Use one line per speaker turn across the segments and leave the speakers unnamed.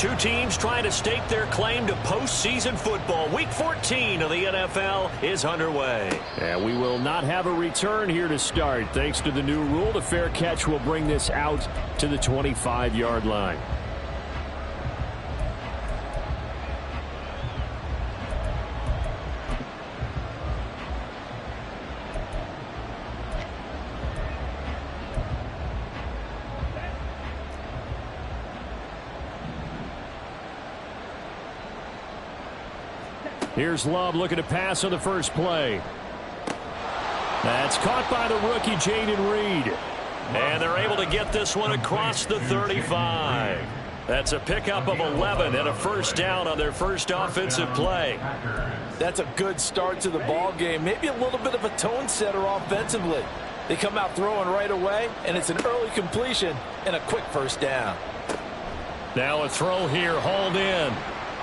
two teams trying to stake their claim to postseason football. Week 14 of the NFL is underway.
And we will not have a return here to start. Thanks to the new rule, the fair catch will bring this out to the 25-yard line. Here's Love looking to pass on the first play. That's caught by the rookie, Jayden Reed.
And they're able to get this one across the 35. That's a pickup of 11 and a first down on their first offensive play.
That's a good start to the ball game. Maybe a little bit of a tone setter offensively. They come out throwing right away, and it's an early completion and a quick first down.
Now a throw here, hauled in.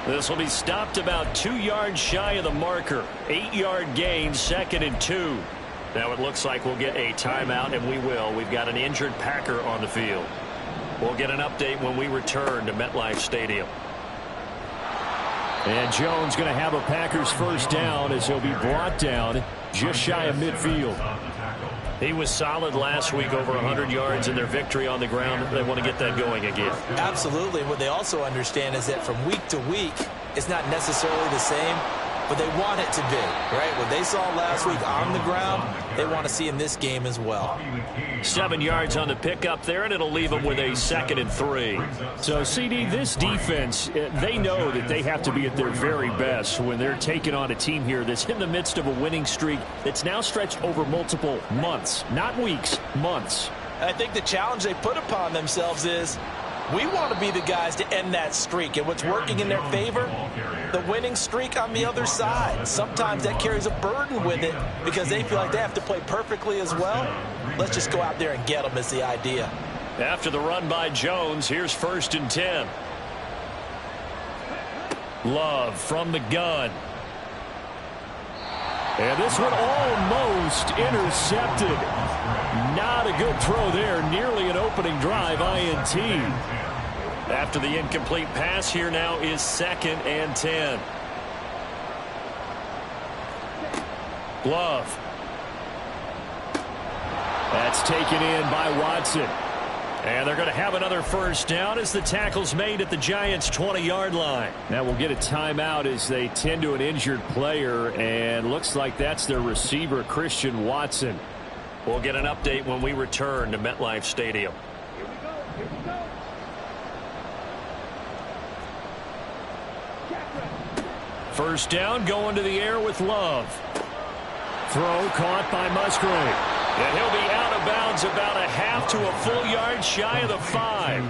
This will be stopped about 2 yards shy of the marker. 8-yard gain, 2nd and 2. Now it looks like we'll get a timeout, and we will. We've got an injured Packer on the field. We'll get an update when we return to MetLife Stadium.
And Jones going to have a Packers first down as he'll be brought down just shy of midfield.
He was solid last week, over 100 yards in their victory on the ground. They want to get that going again.
Absolutely. What they also understand is that from week to week, it's not necessarily the same, but they want it to be, right? What they saw last week on the ground, they want to see in this game as well.
7 yards on the pickup there, and it'll leave them with a 2nd and 3.
So, CD, this defense, they know that they have to be at their very best when they're taking on a team here that's in the midst of a winning streak that's now stretched over multiple months, not weeks, months.
I think the challenge they put upon themselves is we want to be the guys to end that streak. And what's working in their favor? The winning streak on the other side. Sometimes that carries a burden with it because they feel like they have to play perfectly as well. Let's just go out there and get them is the idea.
After the run by Jones, here's 1st and 10. Love from the gun.
And this one almost intercepted. Not a good throw there. Nearly an opening drive, INT.
After the incomplete pass, here now is 2nd and 10. Love.
That's taken in by Watson.
And they're going to have another first down as the tackle's made at the Giants' 20-yard line.
Now we'll get a timeout as they tend to an injured player, and looks like that's their receiver, Christian Watson.
We'll get an update when we return to MetLife Stadium.
Here we go.
First down, going to the air with Love.
Throw caught by Musgrave.
And he'll be out of bounds about a half to a full yard shy of the 5.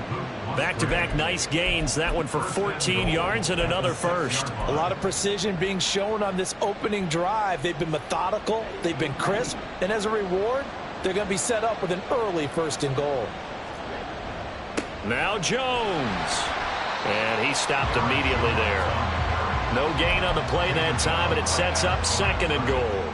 Back-to-back nice gains. That one for 14 yards and another first.
A lot of precision being shown on this opening drive. They've been methodical. They've been crisp. And as a reward, they're going to be set up with an early 1st and goal.
Now Jones. And he stopped immediately there. No gain on the play that time, and it sets up 2nd and goal.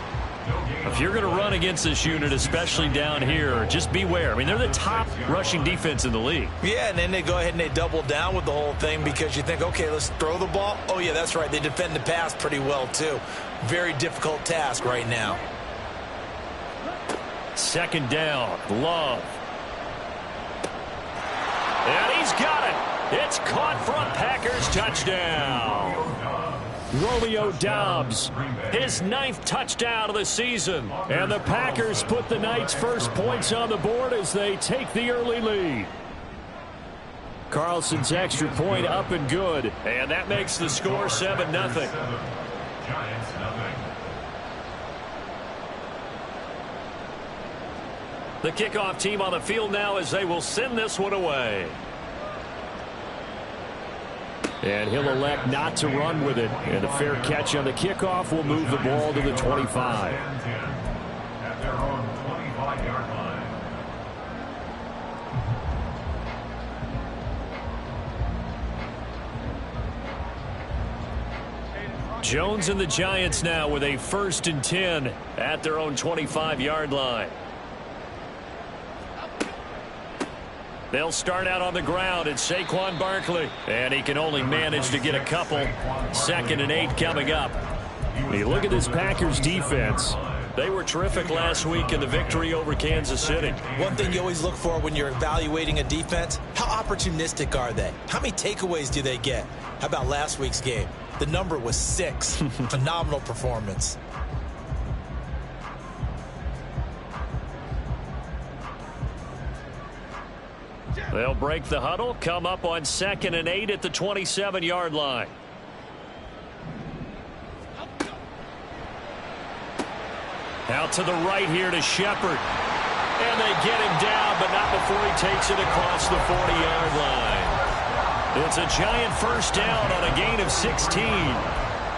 If you're going to run against this unit, especially down here, just beware. I mean, they're the top rushing defense in the league.
Yeah, and then they go ahead and they double down with the whole thing because you think, okay, let's throw the ball. Oh, yeah, that's right. They defend the pass pretty well, too. Very difficult task right now.
2nd down, Love. And he's got it. It's caught for a Packers touchdown.
Romeo Doubs,
his 9th touchdown of the season.
And the Packers put the Knights' first points on the board as they take the early lead. Carlson's extra point up and good.
And that makes the score 7-0. The kickoff team on the field now as they will send this one away.
And he'll elect not to run with it. And a fair catch on the kickoff will move the ball to the 25.
At their own 25-yard line.
Jones and the Giants now with a 1st and 10 at their own 25-yard line. They'll start out on the ground. It's Saquon Barkley. And he can only manage to get a couple. 2nd and 8 coming up.
Hey, look at this Packers defense.
They were terrific last week in the victory over Kansas City.
One thing you always look for when you're evaluating a defense, how opportunistic are they? How many takeaways do they get? How about last week's game? The number was 6. Phenomenal performance.
They'll break the huddle, come up on 2nd and 8 at the 27-yard line. Out to the right here to Shepard. And they get him down, but not before he takes it across the 40-yard line. It's a giant first down on a gain of 16.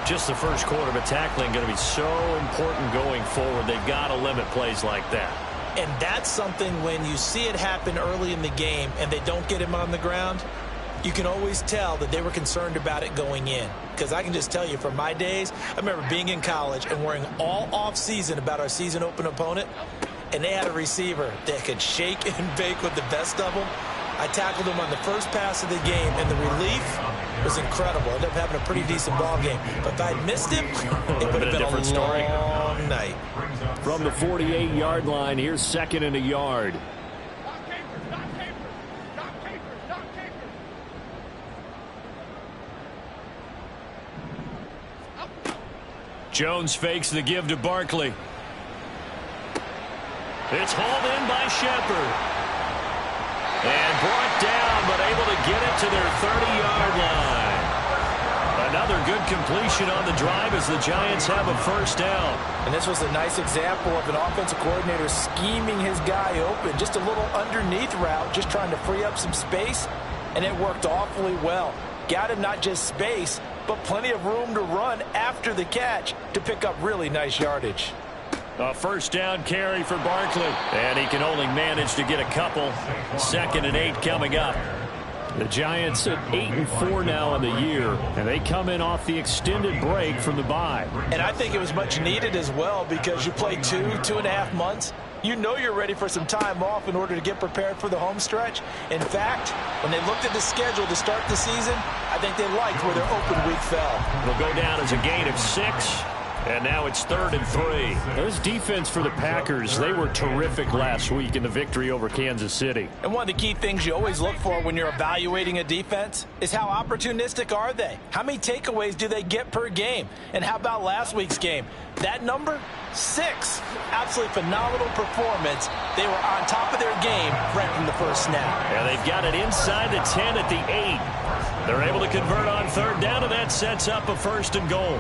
Just the first quarter, but tackling going to be so important going forward. They've got to limit plays like that.
And that's something when you see it happen early in the game and they don't get him on the ground, you can always tell that they were concerned about it going in. Because I can just tell you from my days, I remember being in college and worrying all off-season about our season open opponent, and they had a receiver that could shake and bake with the best of them. I tackled him on the first pass of the game, and the relief was incredible. I ended up having a pretty decent ball game. But if I had missed him, it would have been a long night.
From the 48-yard line, here's 2nd and a yard.
Jones fakes the give to Barkley. It's hauled in by Shepard. And brought down, but able to get it to their 30-yard line. Another good completion on the drive as the Giants have a first down.
And this was a nice example of an offensive coordinator scheming his guy open. Just a little underneath route, just trying to free up some space, and it worked awfully well. Got him not just space, but plenty of room to run after the catch to pick up really nice yardage.
A first down carry for Barkley. And he can only manage to get a couple. 2nd and 8 coming up.
The Giants at 8-4 now in the year, and they come in off the extended break from the bye.
And I think it was much needed as well because you play 2.5 months. You know you're ready for some time off in order to get prepared for the home stretch. In fact, when they looked at the schedule to start the season, I think they liked where their open week fell.
It'll go down as a gain of 6. And now it's 3rd and 3.
This defense for the Packers, they were terrific last week in the victory over Kansas City.
And one of the key things you always look for when you're evaluating a defense is how opportunistic are they? How many takeaways do they get per game? And how about last week's game? That number, 6. Absolutely phenomenal performance. They were on top of their game right from the first snap.
And they've got it inside the 10 at the 8. They're able to convert on 3rd down, and that sets up a 1st and goal.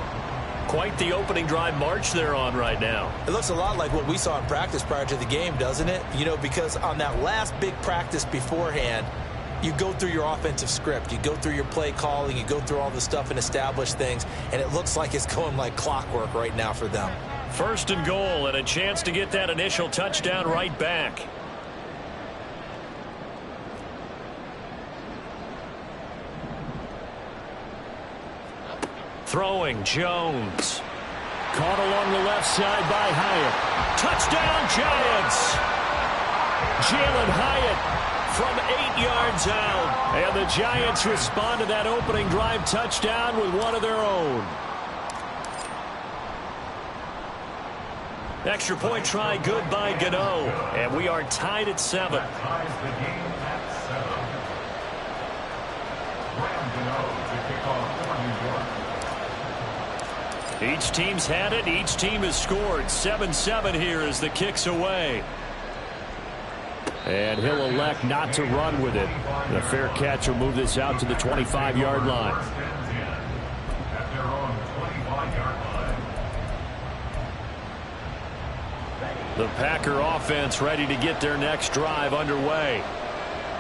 Quite the opening drive march they're on right now.
It looks a lot like what we saw in practice prior to the game, doesn't it? You know, because on that last big practice beforehand, you go through your offensive script. You go through your play calling. You go through all the stuff and establish things. And it looks like it's going like clockwork right now for them.
1st and goal and a chance to get that initial touchdown right back. Throwing, Jones.
Caught along the left side by Hyatt.
Touchdown, Giants!
Jalen Hyatt
from 8 yards out.
And the Giants respond to that opening drive touchdown with one of their own.
Extra point try good by Gano. And we are tied at 7. Each team's had it. Each team has scored. 7-7 here as the kick's away.
And he'll elect not to run with it. The fair catch will move this out to the 25-yard line.
The Packer offense ready to get their next drive underway.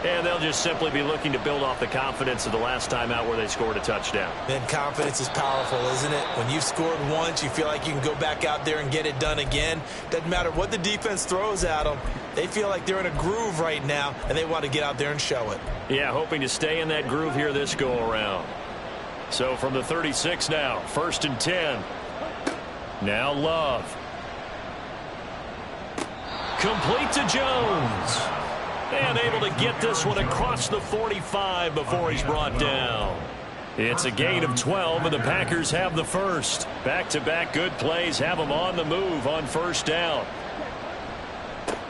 And they'll just simply be looking to build off the confidence of the last time out where they scored a touchdown.
And confidence is powerful, isn't it? When you've scored once, you feel like you can go back out there and get it done again. Doesn't matter what the defense throws at them. They feel like they're in a groove right now, and they want to get out there and show it.
Yeah, hoping to stay in that groove here this go-around. So from the 36 now, 1st and 10. Now Love. Complete to Jones. And able to get this one across the 45 before he's brought down. It's a gain of 12, and the Packers have the first. Back-to-back good plays have them on the move on first down.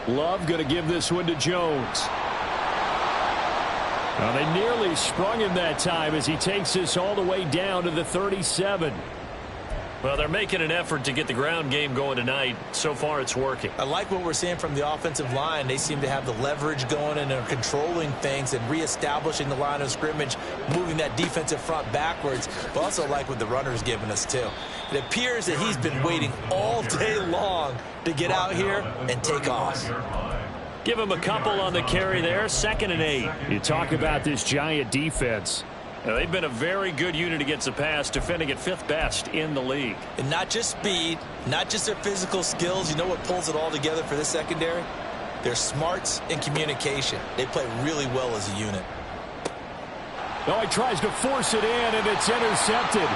Love going to give this one to Jones. Well, they nearly sprung him that time as he takes this all the way down to the 37.
Well, they're making an effort to get the ground game going tonight. So far, it's working.
I like what we're seeing from the offensive line. They seem to have the leverage going and are controlling things and reestablishing the line of scrimmage, moving that defensive front backwards. But also like what the runner's giving us, too. It appears that he's been waiting all day long to get out here and take off.
Give him a couple on the carry there, 2nd and 8.
You talk about this Giant defense.
Now, they've been a very good unit against the pass, defending at 5th best in the league.
And not just speed, not just their physical skills. You know what pulls it all together for this secondary? Their smarts and communication. They play really well as a unit.
Oh, he tries to force it in, and it's intercepted.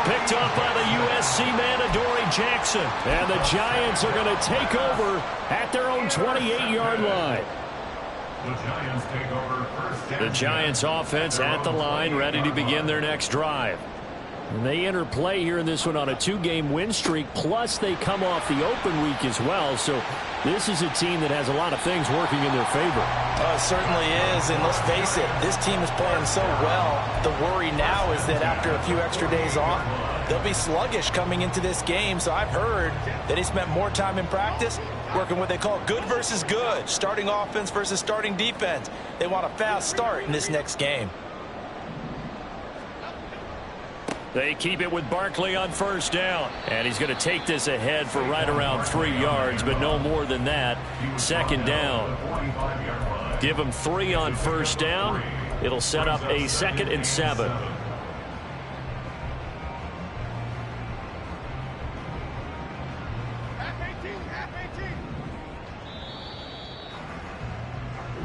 Picked up by the USC man, Adoree Jackson.
And the Giants are going to take over at their own 28-yard line.
The Giants take over first down.
The Giants offense at the line, ready to begin their next drive.
And they enter play here in this one on a 2-game win streak, plus they come off the open week as well. So this is a team that has a lot of things working in their favor.
It certainly is, and let's face it, this team is playing so well. The worry now is that after a few extra days off, they'll be sluggish coming into this game. So I've heard that he spent more time in practice working what they call good versus good, starting offense versus starting defense. They want a fast start in this next game.
They keep it with Barkley on first down. And he's going to take this ahead for right around 3 yards, but no more than that. 2nd down. Give him 3 on first down. It'll set up a 2nd and 7.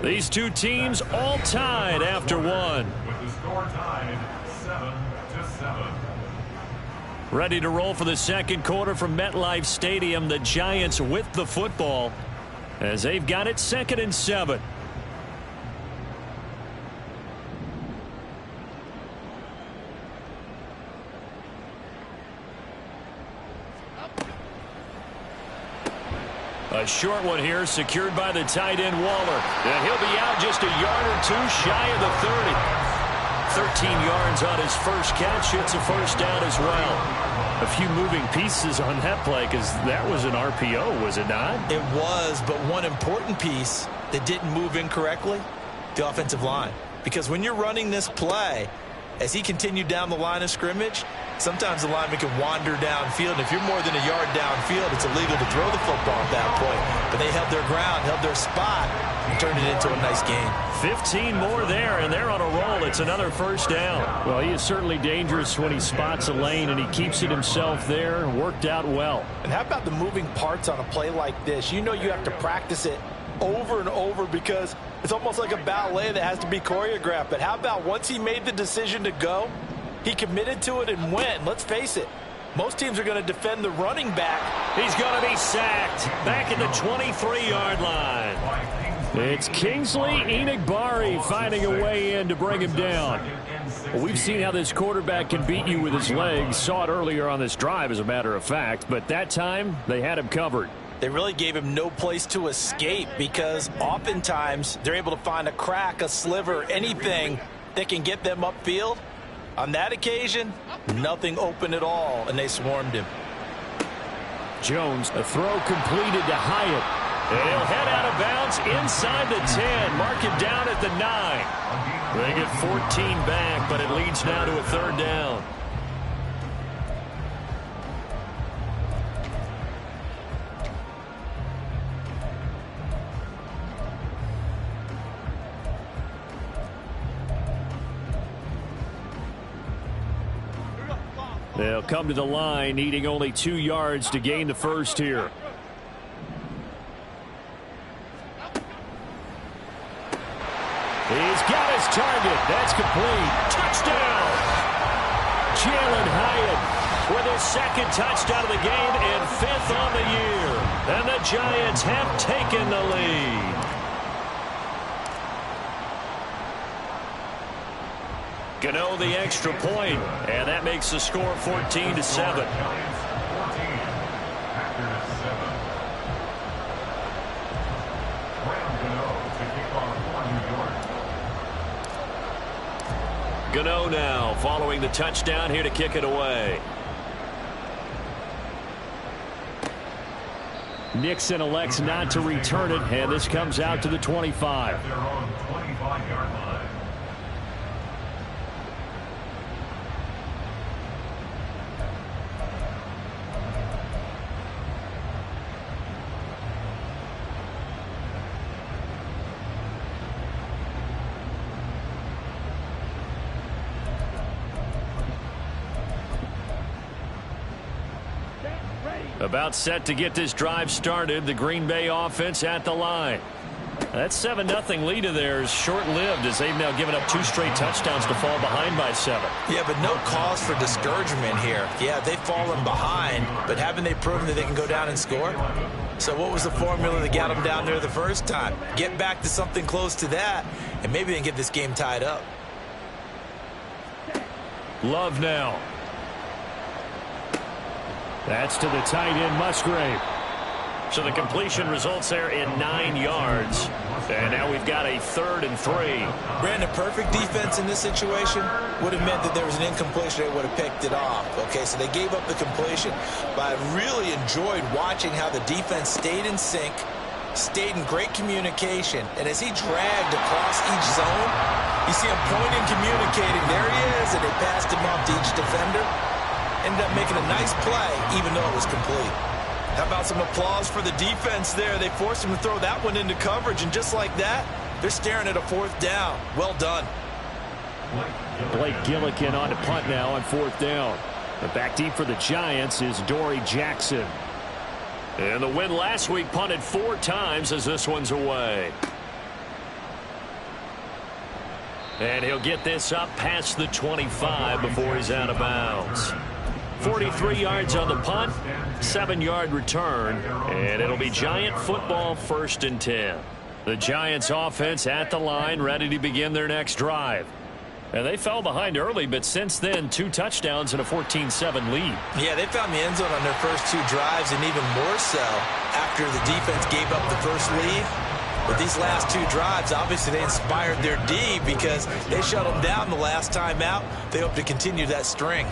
These two teams all tied after one.
With the score tied 7-7.
Ready to roll for the second quarter from MetLife Stadium. The Giants with the football as they've got it 2nd and 7. A short one here, secured by the tight end Waller. And he'll be out just a yard or two shy of the 30. 13 yards on his first catch. It's a first down as well.
A few moving pieces on that play because that was an RPO, was it not?
It was, but one important piece that didn't move incorrectly, the offensive line. Because when you're running this play, as he continued down the line of scrimmage, sometimes the lineman can wander downfield. And if you're more than a yard downfield, it's illegal to throw the football at that point. But they held their ground, held their spot, and turned it into a nice game.
15 more there, and they're on a roll. It's another first down.
Well, he is certainly dangerous when he spots a lane, and he keeps it himself there. Worked out well.
And how about the moving parts on a play like this? You know you have to practice it over and over because it's almost like a ballet that has to be choreographed. But how about once he made the decision to go, he committed to it and went. Let's face it, most teams are going to defend the running back.
He's going to be sacked back at the 23-yard line.
It's Kingsley Enagbare finding a way in to bring him down. Well, we've seen how this quarterback can beat you with his legs. Saw it earlier on this drive, as a matter of fact. But that time, they had him covered.
They really gave him no place to escape because oftentimes they're able to find a crack, a sliver, anything that can get them upfield. On that occasion, nothing open at all, and they swarmed him.
Jones, a throw completed to Hyatt.
And he'll head out of bounds inside the 10. Mark him down at the 9. They get 14 back, but it leads now to a 3rd down.
They'll come to the line, needing only 2 yards to gain the first here. He's got his target. That's complete. Touchdown! Jalin Hyatt with his 2nd touchdown of the game and 5th on the year. And the Giants have taken the lead.
Gano the extra point, and that makes the score 14-7. Gano now following the touchdown here to kick it away.
Nixon elects not to return it, and this comes out to the 25.
Their own 25-yard line.
About set to get this drive started. The Green Bay offense at the line. That 7-0 lead of theirs short-lived as they've now given up 2 straight touchdowns to fall behind by 7.
Yeah, but no cause for discouragement here. Yeah, they've fallen behind, but haven't they proven that they can go down and score? So what was the formula that got them down there the first time? Get back to something close to that, and maybe they can get this game tied up.
Love now.
That's to the tight end, Musgrave.
So the completion results there in 9 yards. And now we've got a 3rd and 3.
Brandon, perfect defense in this situation would have meant that there was an incompletion. They would have picked it off. Okay, so they gave up the completion. But I really enjoyed watching how the defense stayed in sync, stayed in great communication. And as he dragged across each zone, you see him pointing, communicating. There he is, and they passed him off to each defender. Ended up making a nice play, even though it was complete. How about some applause for the defense there? They forced him to throw that one into coverage, and just like that, they're staring at a 4th down. Well done.
Blake Gillikin on to punt now on 4th down. The back deep for the Giants is Dory Jackson.
And the win last week punted 4 times as this one's away. And he'll get this up past the 25 before he's out of bounds. 43 yards on the punt, 7-yard return, and it'll be Giant football 1st and 10. The Giants offense at the line, ready to begin their next drive. And they fell behind early, but since then, 2 touchdowns and a 14-7 lead.
Yeah, they found the end zone on their first 2 drives, and even more so after the defense gave up the first lead. But these last 2 drives, obviously they inspired their D because they shut them down the last time out. They hope to continue that string.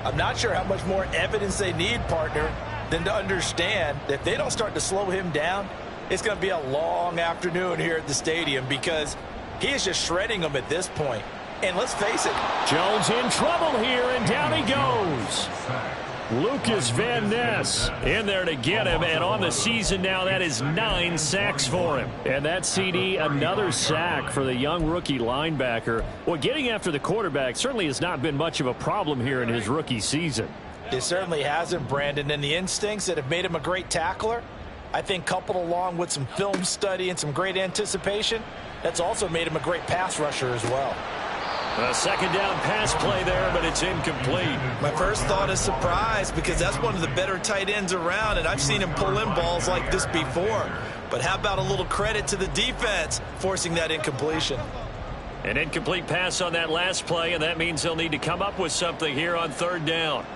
I'm not sure how much more evidence they need, partner, than to understand that if they don't start to slow him down, it's going to be a long afternoon here at the stadium because he is just shredding them at this point. And let's face it,
Jones in trouble here, and down he goes. Lucas Van Ness in there to get him, and on the season now, that is 9 sacks for him. And that CD, another sack for the young rookie linebacker. Well, getting after the quarterback certainly has not been much of a problem here in his rookie season.
It certainly hasn't, Brandon, and the instincts that have made him a great tackler, I think coupled along with some film study and some great anticipation, that's also made him a great pass rusher as well.
A 2nd down pass play there, but it's incomplete.
My first thought is surprise because that's one of the better tight ends around, and I've seen him pull in balls like this before. But how about a little credit to the defense forcing that incompletion?
An incomplete pass on that last play, and that means they'll need to come up with something here on 3rd down.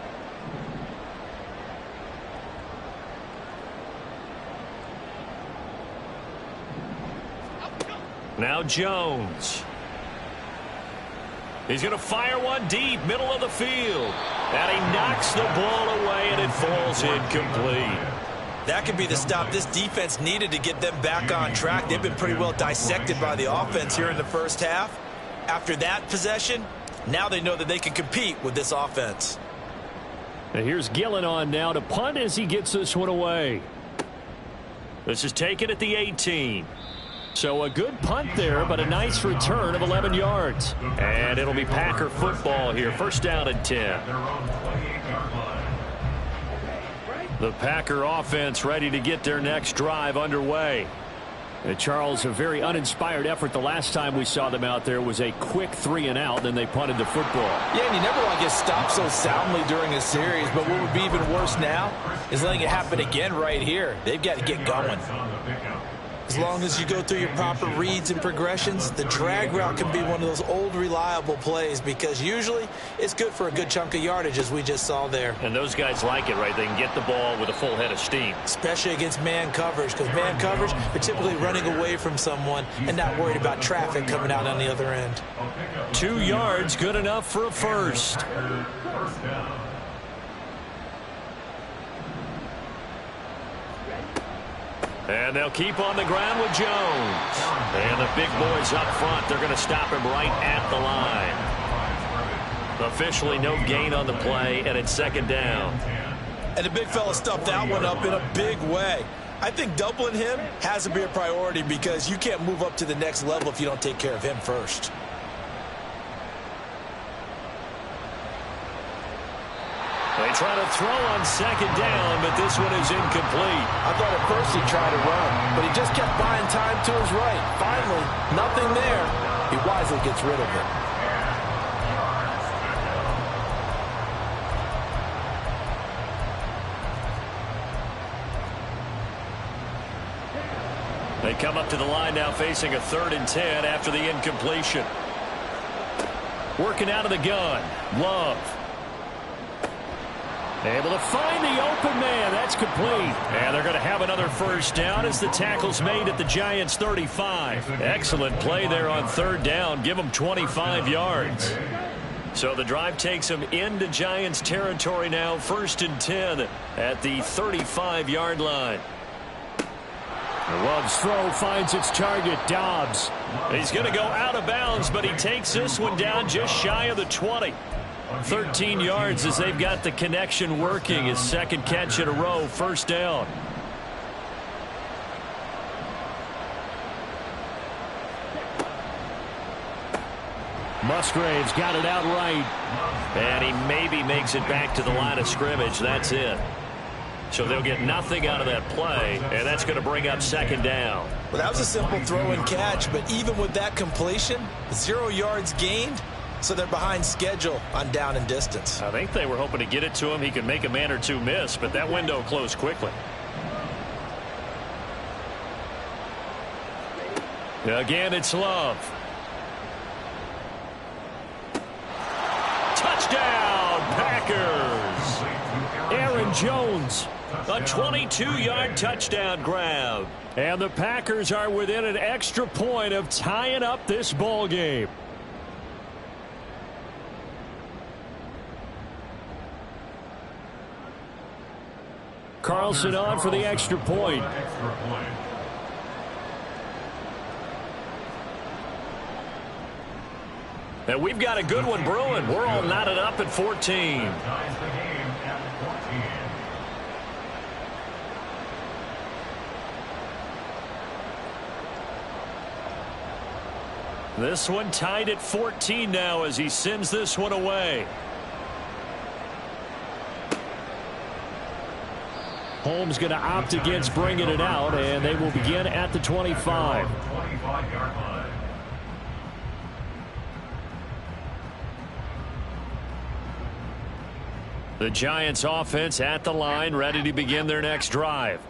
Now Jones. He's going to fire one deep, middle of the field. And he knocks the ball away, and it falls incomplete.
That could be the stop this defense needed to get them back on track. They've been pretty well dissected by the offense here in the first half. After that possession, now they know that they can compete with this offense.
And here's Gillen on now to punt as he gets this one away.
This is taken at the 18.
So a good punt there, but a nice return of 11 yards.
And it'll be Packer football here. 1st down and 10. The Packer offense ready to get their next drive underway.
Charles, a very uninspired effort. The last time we saw them out there was a quick 3-and-out, then they punted the football.
Yeah, and you never want to get stopped so soundly during a series, but what would be even worse now is letting it happen again right here. They've got to get going. As long as you go through your proper reads and progressions, the drag route can be one of those old reliable plays because usually it's good for a good chunk of yardage, as we just saw there.
And those guys like it, right? They can get the ball with a full head of steam.
Especially against man coverage, because man coverage, they're typically running away from someone and not worried about traffic coming out on the other end.
2 yards, good enough for a first.
First down.
And they'll keep on the ground with Jones. And the big boys up front, they're going to stop him right at the line. Officially no gain on the play, and it's second down.
And the big fella stuffed that one up in a big way. I think doubling him has to be a priority because you can't move up to the next level if you don't take care of him first.
They try to throw on second down, but this one is incomplete.
I thought at first he'd try to run, but he just kept buying time to his right. Finally, nothing there. He wisely gets rid of it.
They come up to the line now facing a 3rd and 10 after the incompletion. Working out of the gun. Love. Able to find the open man. That's complete. And they're going to have another first down as the tackle's made at the Giants' 35. Excellent play there on 3rd down. Give them 25 yards. So the drive takes them into Giants territory now. 1st and 10 at the 35-yard line. Love's throw finds its target, Dobbs. He's going to go out of bounds, but he takes this one down just shy of the 20. 13 yards as they've got the connection working. His 2nd catch in a row, 1st down. Musgrave's got it out right. And he maybe makes it back to the line of scrimmage. That's it. So they'll get nothing out of that play, and that's going to bring up 2nd down.
Well, that was a simple throw and catch, but even with that completion, 0 yards gained, so they're behind schedule on down and distance.
I think they were hoping to get it to him. He could make a man or two miss, but that window closed quickly. Again, it's Love. Touchdown, Packers! Aaron Jones, a 22-yard touchdown grab. And the Packers are within an extra point of tying up this ball game. Carlson on for the extra point. And we've got a good one brewing. We're all knotted up at 14. This one tied at 14 now as he sends this one away. Holmes going to opt against bringing it out, and they will begin at the 25. The Giants offense at the line, ready to begin their next drive.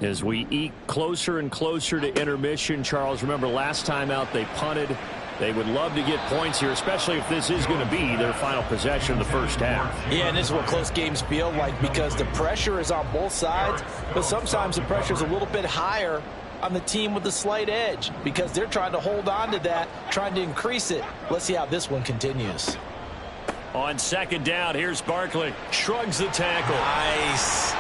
As we eke closer and closer to intermission, Charles, remember last time out they punted. They would love to get points here, especially if this is going to be their final possession of the first half.
Yeah, and this is what close games feel like because the pressure is on both sides, but sometimes the pressure is a little bit higher on the team with the slight edge because they're trying to hold on to that, trying to increase it. Let's see how this one continues.
On 2nd down, here's Barkley. Shrugs the tackle.
Nice.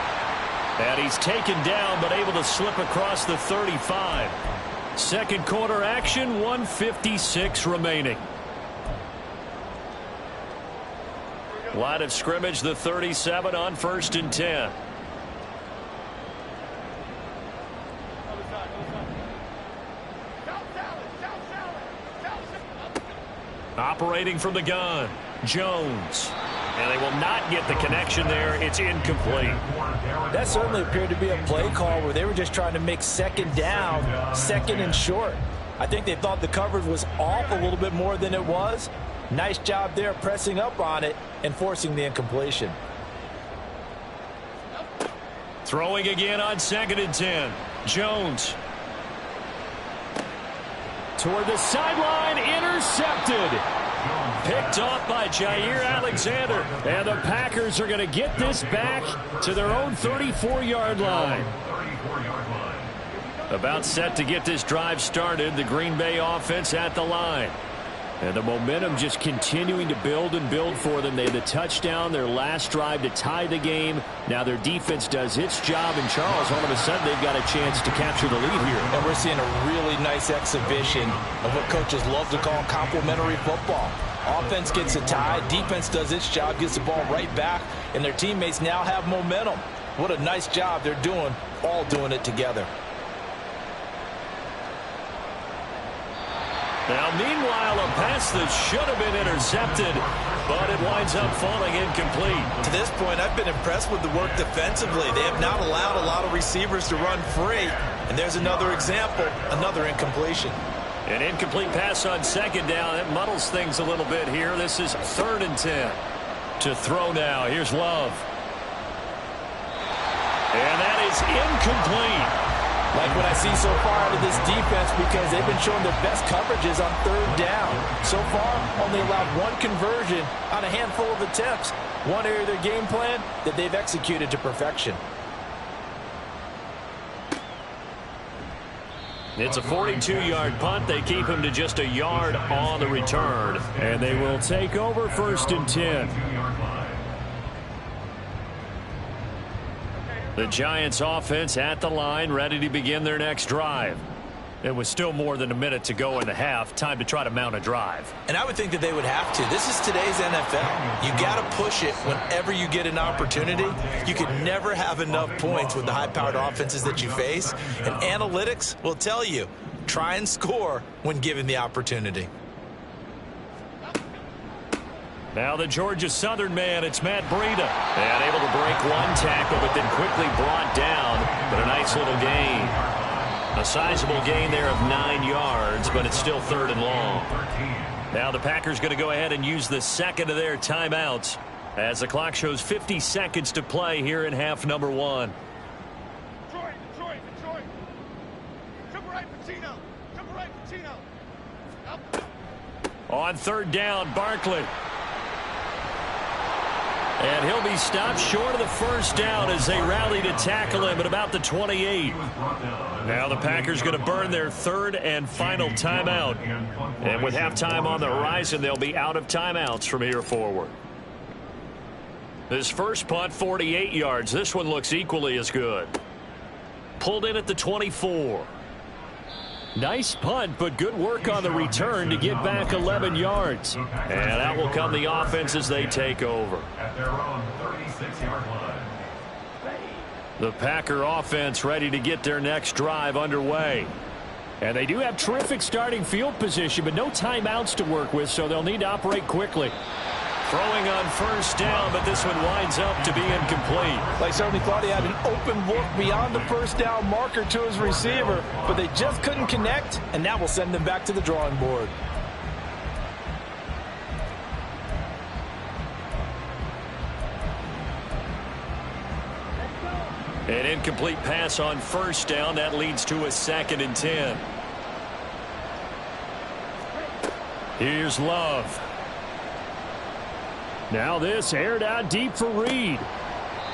And he's taken down but able to slip across the 35. 2nd quarter action, 1:56 remaining. Line of scrimmage, the 37 on 1st and 10. Operating from the gun, Jones. And they will not get the connection there. It's incomplete.
That certainly appeared to be a play call where they were just trying to make 2nd down, 2nd and short. I think they thought the coverage was off a little bit more than it was. Nice job there pressing up on it and forcing the incompletion.
Throwing again on 2nd and 10. Jones. toward the sideline, intercepted. Picked off by Jair Alexander. And the Packers are going to get this back to their own 34-yard line. About set to get this drive started, the Green Bay offense at the line. And the momentum just continuing to build and build for them. They had the touchdown, their last drive to tie the game. Now their defense does its job. And Charles, all of a sudden, they've got a chance to capture the lead here.
And we're seeing a really nice exhibition of what coaches love to call complementary football. Offense gets a tie, defense does its job, gets the ball right back, and their teammates now have momentum. What a nice job they're doing, all doing it together.
Now, meanwhile, a pass that should have been intercepted, but it winds up falling incomplete.
To this point, I've been impressed with the work defensively. They have not allowed a lot of receivers to run free. And there's another example, another incompletion.
An incomplete pass on second down. It muddles things a little bit here. This is 3rd and 10. To throw now. Here's Love. And that is incomplete.
Like what I see so far out of this defense, because they've been showing their best coverages on 3rd down. So far, only allowed one conversion on a handful of attempts. One area of their game plan that they've executed to perfection.
It's a 42-yard punt. They keep him to just a yard on the return.
And they will take over 1st and 10.
The Giants offense at the line, ready to begin their next drive. It was still more than a minute to go in the half. Time to try to mount a drive.
And I would think that they would have to. This is today's NFL. You got to push it whenever you get an opportunity. You can never have enough points with the high-powered offenses that you face. And analytics will tell you, try and score when given the opportunity.
Now the Georgia Southern man, it's Matt Breida. And able to break one tackle, but then quickly brought down. But a nice little gain. A sizable gain there of 9 yards, but it's still 3rd and long. Now the Packers going to go ahead and use the second of their timeouts as the clock shows 50 seconds to play here in half number 1.
Detroit. Come right, Patino. Up.
On 3rd down, Barkley. And he'll be stopped short of the 1st down as they rally to tackle him at about the 28. Now the Packers going to burn their 3rd and final timeout. And with halftime on the horizon, they'll be out of timeouts from here forward. This first punt, 48 yards. This one looks equally as good. Pulled in at the 24.
Nice punt, but good work on the return to get back 11 yards.
And out will come the offense as they take over.
At their own 36-yard line.
The Packer offense ready to get their next drive underway.
And they do have terrific starting field position, but no timeouts to work with, so they'll need to operate quickly.
Throwing on 1st down, but this one winds up to be incomplete.
They certainly thought he had an open look beyond the 1st down marker to his receiver, but they just couldn't connect, and that will send them back to the drawing board.
An incomplete pass on 1st down. That leads to a 2nd and 10.
Here's Love. Now this aired out deep for Reed.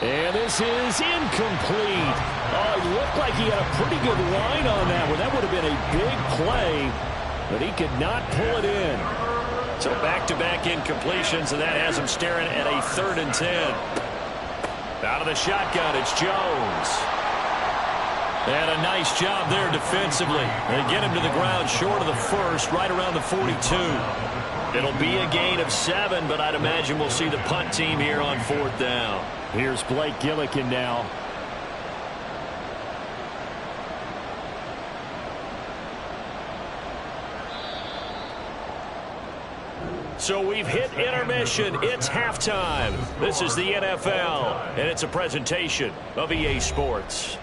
And this is incomplete. Oh, it looked like he had a pretty good line on that one. That would have been a big play, but he could not pull it in.
So back-to-back incompletions, and that has him staring at a 3rd and 10. Out of the shotgun, it's Jones. And a nice job there defensively. They get him to the ground short of the 1st, right around the 42. It'll be a gain of 7, but I'd imagine we'll see the punt team here on 4th down.
Here's Blake Gillikin now.
So we've hit intermission. It's halftime. This is the NFL, and it's a presentation of EA Sports.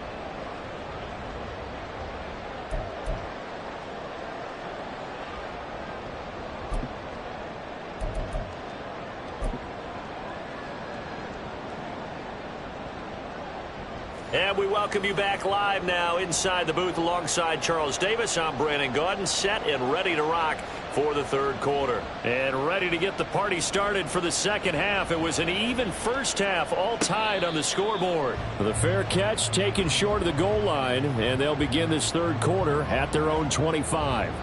And we welcome you back live now inside the booth alongside Charles Davis. I'm Brandon Gaudin, set and ready to rock for the third quarter. And ready to get the party started for the second half. It was an even first half, all tied on the scoreboard.
The fair catch taken short of the goal line, and they'll begin this third quarter at their own 25.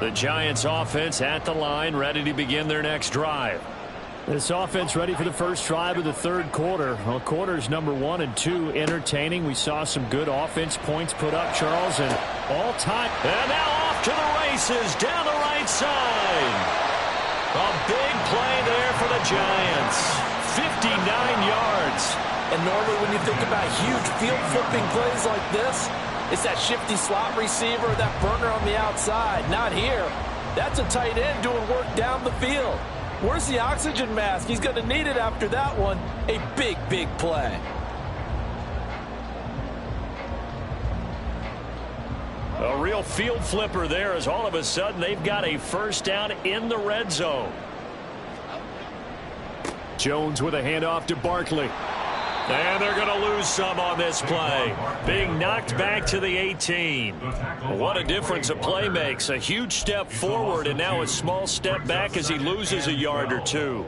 The Giants offense at the line, ready to begin their next drive.
This offense ready for the first drive of the third quarter. Well, quarters number 1 and 2 entertaining. We saw some good offense points put up, Charles, and all time.
And now off to the races down the right side. A big play there for the Giants. 59 yards.
And normally when you think about huge field flipping plays like this, it's that shifty slot receiver, that burner on the outside. Not here. That's a tight end doing work down the field. Where's the oxygen mask? He's going to need it after that one. A big, big play.
A real field flipper there as all of a sudden they've got a first down in the red zone.
Jones with a handoff to Barkley.
And they're going to lose some on this play. Being knocked back to the 18. What a difference a play makes. A huge step forward and now a small step back as he loses a yard or two.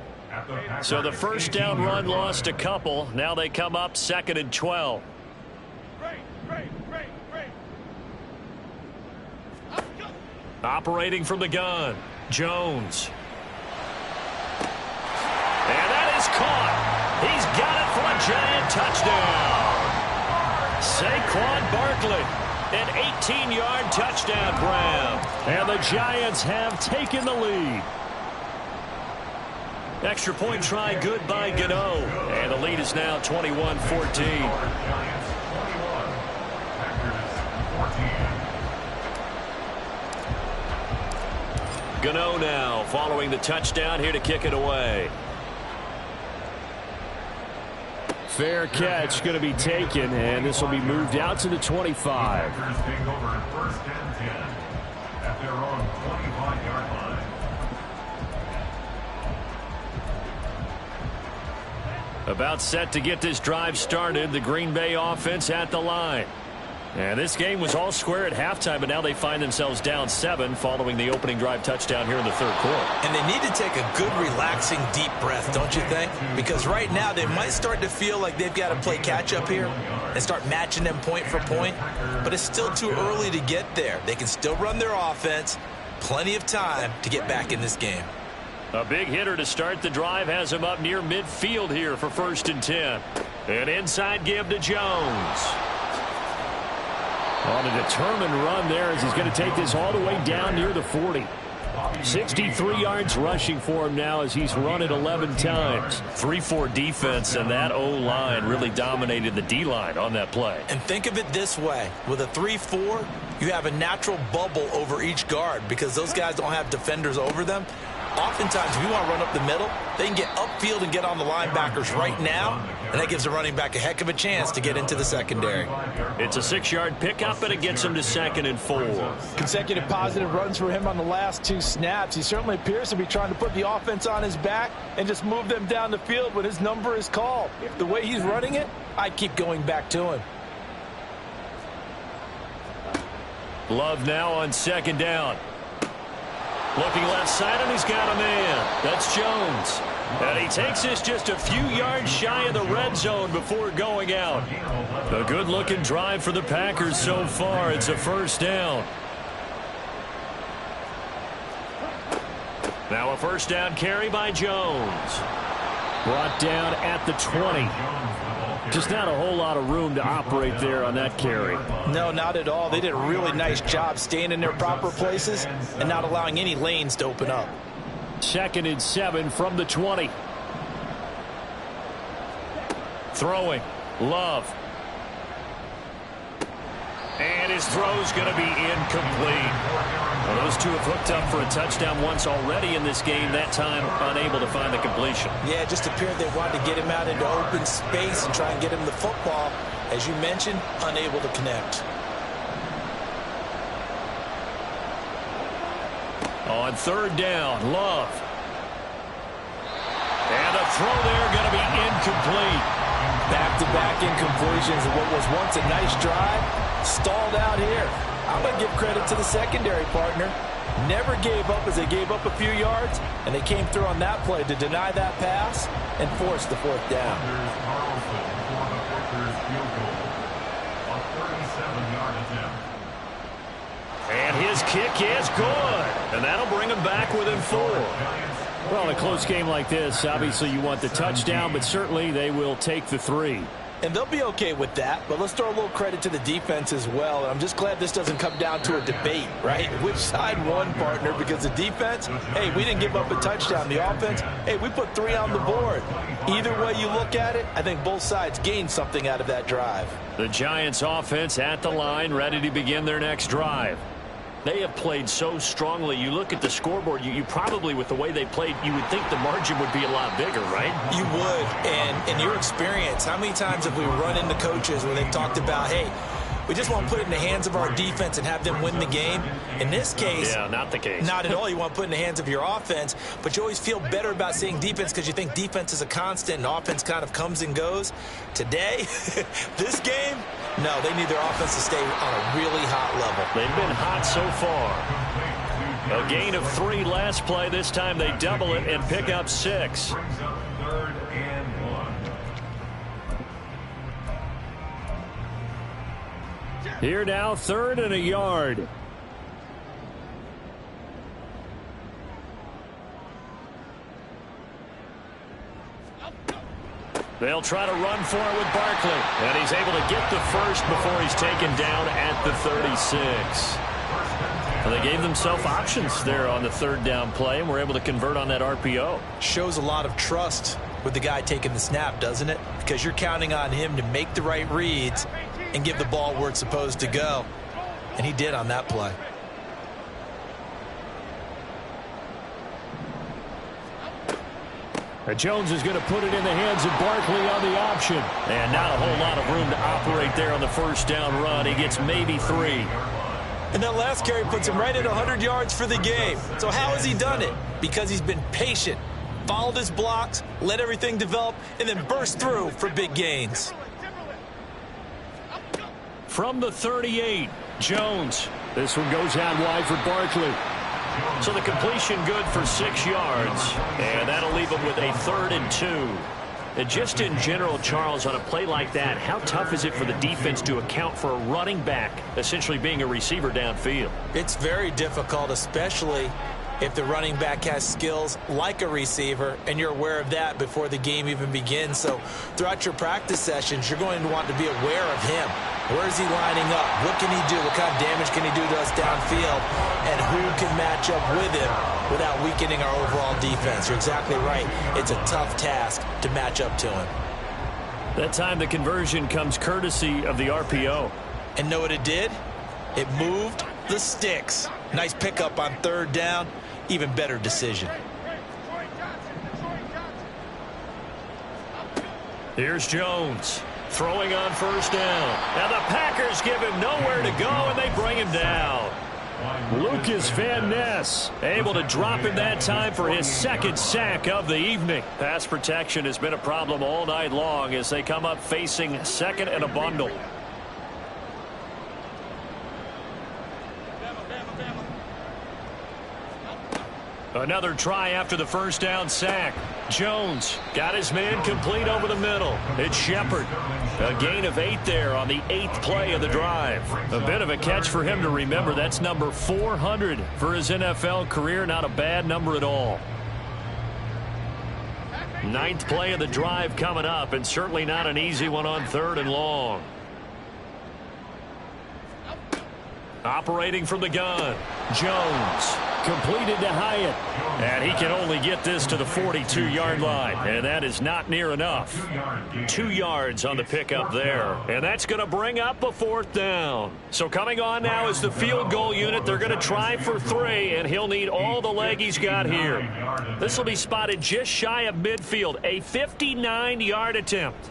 So the first down run lost a couple. Now they come up 2nd and 12. Operating from the gun, Jones. And that is caught. He's got it for a Giant touchdown. Saquon Barkley, an 18-yard touchdown grab.
And the Giants have taken the lead.
Extra point try good by Gano. And the lead is now 21-14. Gano now following the touchdown here to kick it away.
Fair catch going to be taken, and this will be moved out to the 25.
About set to get this drive started. The Green Bay offense at the line. And this game was all square at halftime, but now they find themselves down 7 following the opening drive touchdown here in the third quarter.
And they need to take a good, relaxing, deep breath, don't you think? Because right now they might start to feel like they've got to play catch-up here and start matching them point for point. But it's still too early to get there. They can still run their offense. Plenty of time to get back in this game.
A big hitter to start the drive has him up near midfield here for 1st and 10. An inside give to Jones.
On a determined run there as he's going to take this all the way down near the 40. 63 yards rushing for him now as he's run it 11 times.
3-4 defense, and that O-line really dominated the D-line on that play.
And think of it this way. With a 3-4, you have a natural bubble over each guard because those guys don't have defenders over them. Oftentimes, if you want to run up the middle, they can get upfield and get on the linebackers right now, and that gives the running back a heck of a chance to get into the secondary.
It's a 6-yard pickup, and it gets him to 2nd and 4.
Consecutive positive runs for him on the last 2 snaps. He certainly appears to be trying to put the offense on his back and just move them down the field when his number is called. The way he's running it, I keep going back to him.
Love now on 2nd down. Looking left side, and he's got a man. That's Jones. And he takes this just a few yards shy of the red zone before going out. A good-looking drive for the Packers so far. It's a first down. Now a first down carry by Jones.
Brought down at the 20. Just not a whole lot of room to operate there on that carry.
No, not at all. They did a really nice job staying in their proper places and not allowing any lanes to open up.
2nd and 7 from the 20.
Throwing. Love. And his throw's going to be incomplete. Well, those two have hooked up for a touchdown once already in this game, that time unable to find the completion.
Yeah, it just appeared they wanted to get him out into open space and try and get him the football. As you mentioned, unable to connect.
On 3rd down, Love. And a throw there going to be incomplete.
Back-to-back incompletions of what was once a nice drive, stalled out here. I'm going to give credit to the secondary partner. Never gave up as they gave up a few yards, and they came through on that play to deny that pass and force the fourth down.
And his kick is good. And that'll bring him back within 4.
Well, in a close game like this, obviously you want the touchdown, but certainly they will take the 3.
And they'll be okay with that, but let's throw a little credit to the defense as well. And I'm just glad this doesn't come down to a debate, right? Which side won, partner? Because the defense, hey, we didn't give up a touchdown. The offense, hey, we put 3 on the board. Either way you look at it, I think both sides gained something out of that drive.
The Giants offense at the line, ready to begin their next drive. They have played so strongly. You look at the scoreboard, you probably, with the way they played, you would think the margin would be a lot bigger, right?
You would. And in your experience, how many times have we run into coaches where they've talked about, hey, we just want to put it in the hands of our defense and have them win the game? In this case,
yeah, not the case.
Not at all. You want to put it in the hands of your offense, but you always feel better about saying defense because you think defense is a constant and offense kind of comes and goes. Today, this game, no, they need their offense to stay on a really hot level.
They've been hot so far. A gain of 3 last play. This time they double it and pick up 6.
Here now, 3rd and a yard.
They'll try to run for it with Barkley. And he's able to get the first before he's taken down at the 36. Well, they gave themselves options there on the 3rd down play and were able to convert on that RPO.
Shows a lot of trust with the guy taking the snap, doesn't it? Because you're counting on him to make the right reads and give the ball where it's supposed to go. And he did on that play.
Jones is going to put it in the hands of Barkley on the option.
And not a whole lot of room to operate there on the 1st down run. He gets maybe 3.
And that last carry puts him right at 100 yards for the game. So how has he done it? Because he's been patient, followed his blocks, let everything develop, and then burst through for big gains.
From the 38, Jones. This one goes out wide for Barkley.
So the completion good for 6 yards, and that'll leave him with a 3rd and 2. And just in general, Charles, on a play like that, how tough is it for the defense to account for a running back essentially being a receiver downfield?
It's very difficult, especially if the running back has skills like a receiver, and you're aware of that before the game even begins. So throughout your practice sessions, you're going to want to be aware of him. Where is he lining up? What can he do? What kind of damage can he do to us downfield? And who can match up with him without weakening our overall defense? You're exactly right. It's a tough task to match up to him.
That time the conversion comes courtesy of the RPO.
And know what it did? It moved the sticks. Nice pickup on 3rd down. Even better decision.
Here's Jones throwing on 1st down. And the Packers give him nowhere to go, and they bring him down.
Lucas Van Ness able to drop him that time for his 2nd sack of the evening.
Pass protection has been a problem all night long as they come up facing 2nd and a bundle. Another try after the 1st down sack. Jones got his man complete over the middle. It's Shepard. A gain of 8 there on the 8th play of the drive. A bit of a catch for him to remember. That's number 400 for his NFL career. Not a bad number at all. 9th play of the drive coming up, and certainly not an easy one on 3rd and long. Operating from the gun, Jones completed to Hyatt, and he can only get this to the 42-yard line, and that is not near enough. 2 yards on the pickup there, and that's going to bring up a 4th down. So coming on now is the field goal unit. They're going to try for 3, and he'll need all the leg he's got here. This will be spotted just shy of midfield, a 59-yard attempt.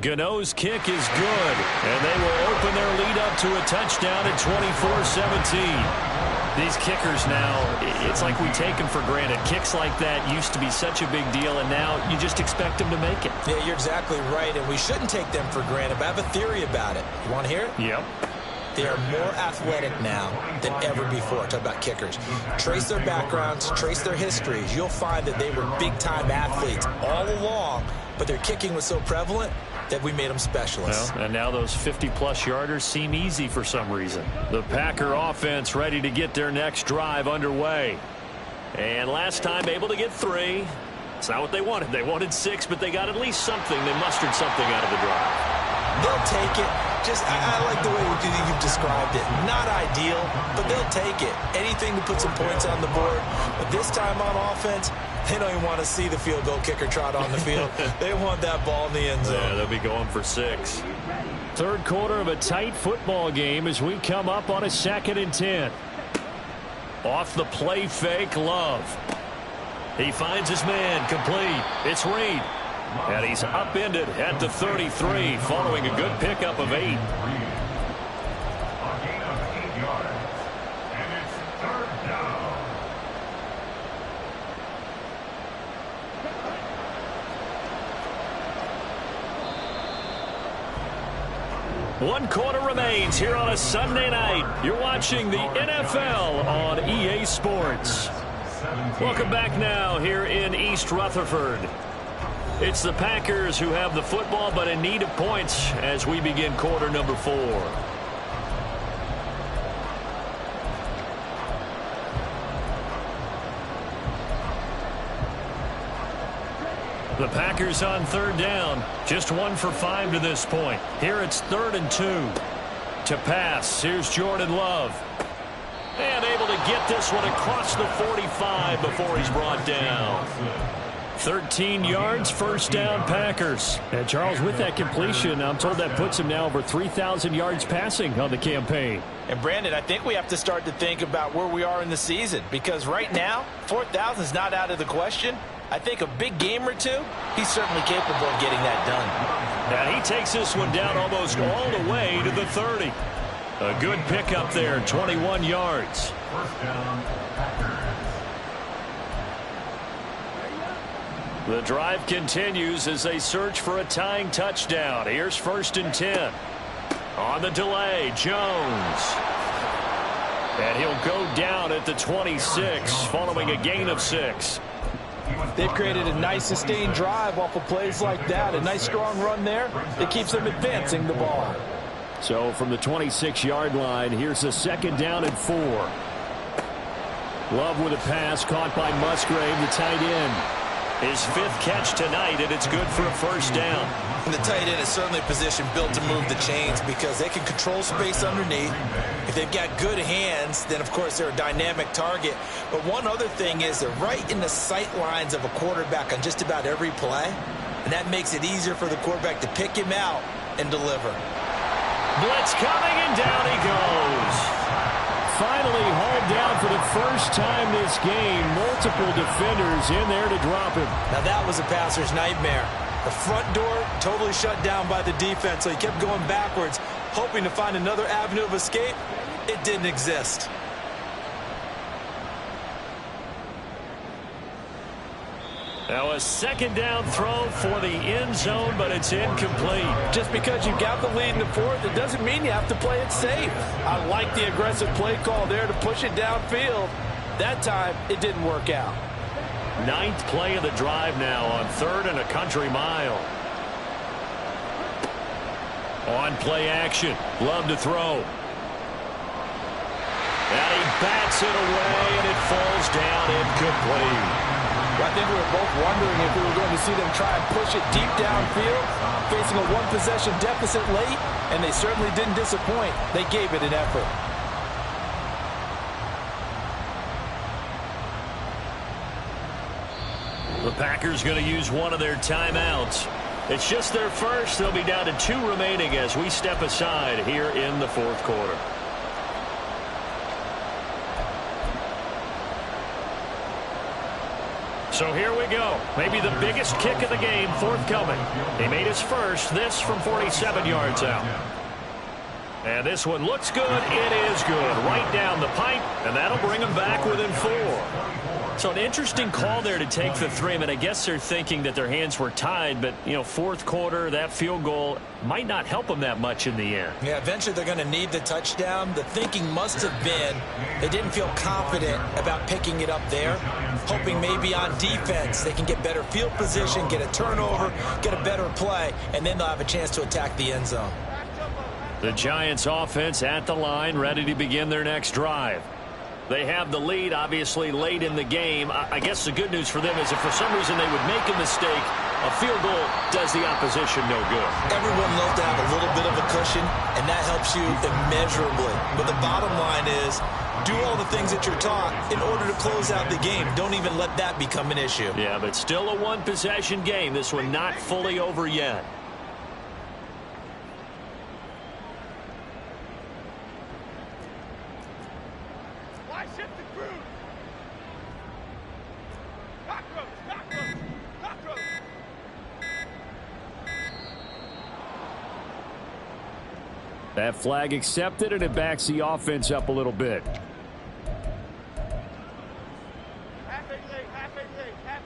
Gano's kick is good, and they will open their lead up to a touchdown at 24-17.
These kickers now, it's like we take them for granted. Kicks like that used to be such a big deal, and now you just expect them to make it.
Yeah, you're exactly right, and we shouldn't take them for granted, but I have a theory about it. You want to hear it?
Yep.
They are more athletic now than ever before. Talk about kickers. Trace their backgrounds, trace their histories. You'll find that they were big-time athletes all along, but their kicking was so prevalent that we made them specialists.
Well, and now those 50-plus yarders seem easy for some reason. The Packer offense ready to get their next drive underway. And last time able to get 3. It's not what they wanted. They wanted 6, but they got at least something. They mustered something out of the drive.
They'll take it. I like the way you've described it. Not ideal, but they'll take it. Anything to put some points on the board. But this time on offense, they don't even want to see the field goal kicker trot on the field. They want that ball in the end zone.
Yeah, they'll be going for 6. Third quarter of a tight football game as we come up on a 2nd and 10. Off the play fake, Love. He finds his man, complete. It's Reed. And he's upended at the 33 following a good pickup of 8.
A gain of 8 yards. And it's 3rd down.
One quarter remains here on a Sunday night. You're watching the NFL on EA Sports. Welcome back now here in East Rutherford. It's the Packers who have the football, but in need of points as we begin quarter number 4. The Packers on 3rd down. Just 1 for 5 to this point. Here it's 3rd and 2. To pass, here's Jordan Love. And able to get this one across the 45 before he's brought down. 13 yards, 1st down, Packers. And Charles, with that completion, I'm told that puts him now over 3,000 yards passing on the campaign.
And Brandon, I think we have to start to think about where we are in the season, because right now 4,000 is not out of the question. I think a big game or 2, he's certainly capable of getting that done.
And he takes this one down almost all the way to the 30. A good pickup there, 21 yards.
1st down, Packers.
The drive continues as they search for a tying touchdown. Here's 1st and 10. On the delay, Jones. And he'll go down at the 26 following a gain of 6.
They've created a nice sustained drive off of plays like that. A nice strong run there. It keeps them advancing the ball.
So from the 26-yard line, here's a 2nd down and 4. Love with a pass caught by Musgrave, the tight end. His 5th catch tonight, and it's good for a 1st down.
And the tight end is certainly a position built to move the chains because they can control space underneath. If they've got good hands, then, of course, they're a dynamic target. But one other thing is they're right in the sight lines of a quarterback on just about every play, and that makes it easier for the quarterback to pick him out and deliver.
Blitz coming, and down he goes. Finally hauled down for the first time this game. Multiple defenders in there to drop him.
Now that was a passer's nightmare. The front door totally shut down by the defense, so he kept going backwards, hoping to find another avenue of escape. It didn't exist.
Now a 2nd down throw for the end zone, but it's incomplete.
Just because you've got the lead in the 4th, it doesn't mean you have to play it safe. I like the aggressive play call there to push it downfield. That time, it didn't work out.
9th play of the drive now on 3rd and a country mile. On play action, Love to throw. And he bats it away, and it falls down incomplete.
I think we were both wondering if we were going to see them try and push it deep downfield, facing a 1-possession deficit late, and they certainly didn't disappoint. They gave it an effort.
The Packers going to use one of their timeouts. It's just their first. They'll be down to 2 remaining as we step aside here in the 4th quarter. So here we go. Maybe the biggest kick of the game forthcoming. He made his first, this from 47 yards out.
And this one looks good. It is good. Right down the pipe, and that'll bring them back within 4. So an interesting call there to take the 3. I mean, I guess they're thinking that their hands were tied, but, you know, fourth quarter, that field goal might not help them that much in the end.
Yeah, eventually they're going to need the touchdown. The thinking must have been they didn't feel confident about picking it up there, hoping maybe on defense they can get better field position, get a turnover, get a better play, and then they'll have a chance to attack the end zone.
The Giants offense at the line, ready to begin their next drive. They have the lead, obviously, late in the game. I guess the good news for them is if for some reason they would make a mistake, a field goal does the opposition no good.
Everyone loves to have a little bit of a cushion, and that helps you immeasurably. But the bottom line is, do all the things that you're taught in order to close out the game. Don't even let that become an issue.
Yeah, but still a one-possession game. This one not fully over yet.
That flag accepted, and it backs the offense up a little bit.
Half 88, half 88, half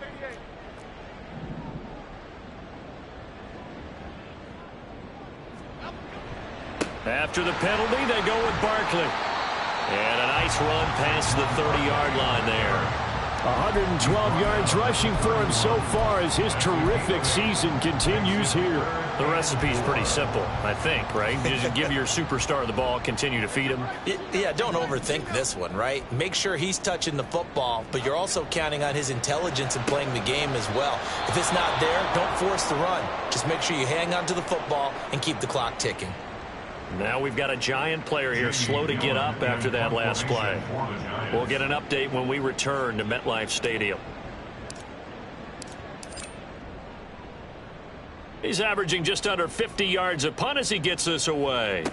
88.
After the penalty, they go with Barkley. And a nice run past the 30-yard line there.
112 yards rushing for him so far as his terrific season continues here.
The recipe's pretty simple, I think, right? Just give your superstar the ball, continue to feed him.
Yeah, don't overthink this one, right? Make sure he's touching the football, but you're also counting on his intelligence in playing the game as well. If it's not there, don't force the run. Just make sure you hang on to the football and keep the clock ticking.
Now we've got a Giant player here slow to get up after that last play. We'll get an update when we return to MetLife Stadium. He's averaging just under 50 yards a punt as he gets this away.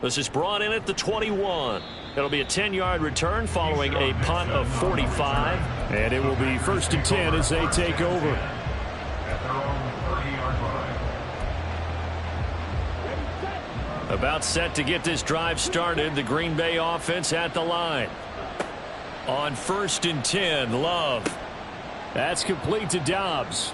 This is brought in at the 21. It'll be a 10-yard return following a punt of 45.
And it will be 1st and 10 as they take over.
At their own 30-yard line.
About set to get this drive started. The Green Bay offense at the line. On 1st and 10, Love.
That's complete to Dobbs.